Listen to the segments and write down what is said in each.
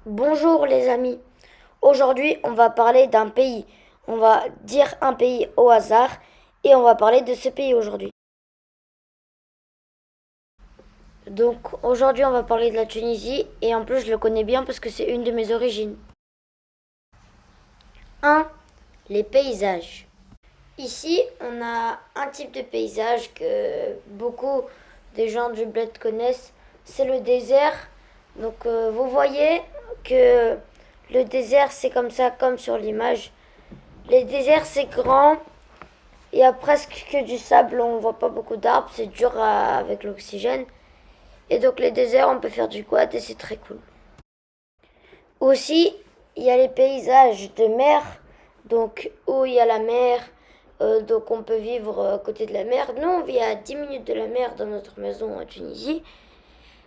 Bonjour les amis. Aujourd'hui, on va parler d'un pays. On va dire un pays au hasard et on va parler de ce pays aujourd'hui. Donc aujourd'hui, on va parler de la Tunisie et en plus, je le connais bien parce que c'est une de mes origines. 1. Les paysages. Ici, on a un type de paysage que beaucoup des gens du bled connaissent, c'est le désert. Donc vous voyez que le désert, c'est comme ça, comme sur l'image. Les déserts, c'est grand. Il y a presque que du sable, on ne voit pas beaucoup d'arbres, c'est dur avec l'oxygène. Et donc les déserts, on peut faire du quad et c'est très cool. Aussi, il y a les paysages de mer, donc où il y a la mer, donc on peut vivre à côté de la mer. Nous, on vit à 10 minutes de la mer dans notre maison en Tunisie.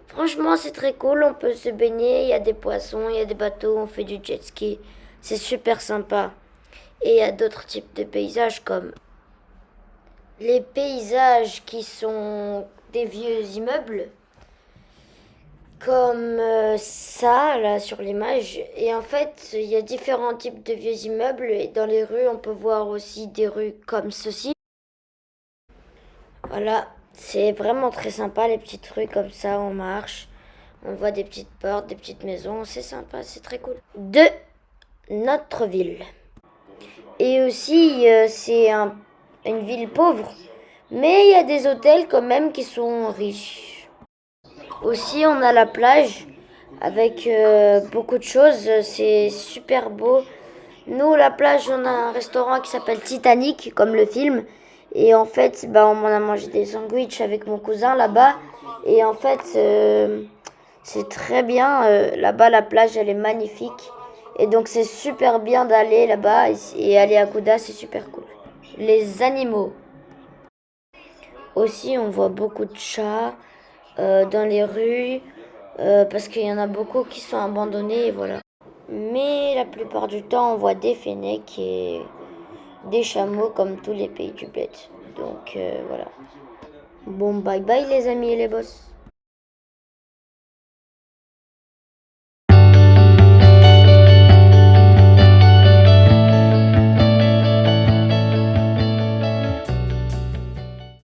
Franchement, c'est très cool, on peut se baigner, il y a des poissons, il y a des bateaux, on fait du jet ski. C'est super sympa. Et il y a d'autres types de paysages comme les paysages qui sont des vieux immeubles, comme ça, là, sur l'image. Et en fait, il y a différents types de vieux immeubles. Et dans les rues, on peut voir aussi des rues comme ceci. Voilà, c'est vraiment très sympa, les petites rues comme ça, on marche. On voit des petites portes, des petites maisons. C'est sympa, c'est très cool. 2. Notre ville. Et aussi, une ville pauvre. Mais il y a des hôtels quand même qui sont riches. Aussi, on a la plage avec beaucoup de choses. C'est super beau. Nous, la plage, on a un restaurant qui s'appelle Titanic, comme le film. Et en fait, on a mangé des sandwichs avec mon cousin là-bas. Et en fait, c'est très bien. Là-bas, la plage, elle est magnifique. Et donc, c'est super bien d'aller là-bas. Et aller à Kouda, c'est super cool. Les animaux. Aussi, on voit beaucoup de chats dans les rues parce qu'il y en a beaucoup qui sont abandonnés et voilà. Mais la plupart du temps, on voit des fennecs et des chameaux comme tous les pays du bled. Donc voilà. Bon, bye bye les amis et les boss.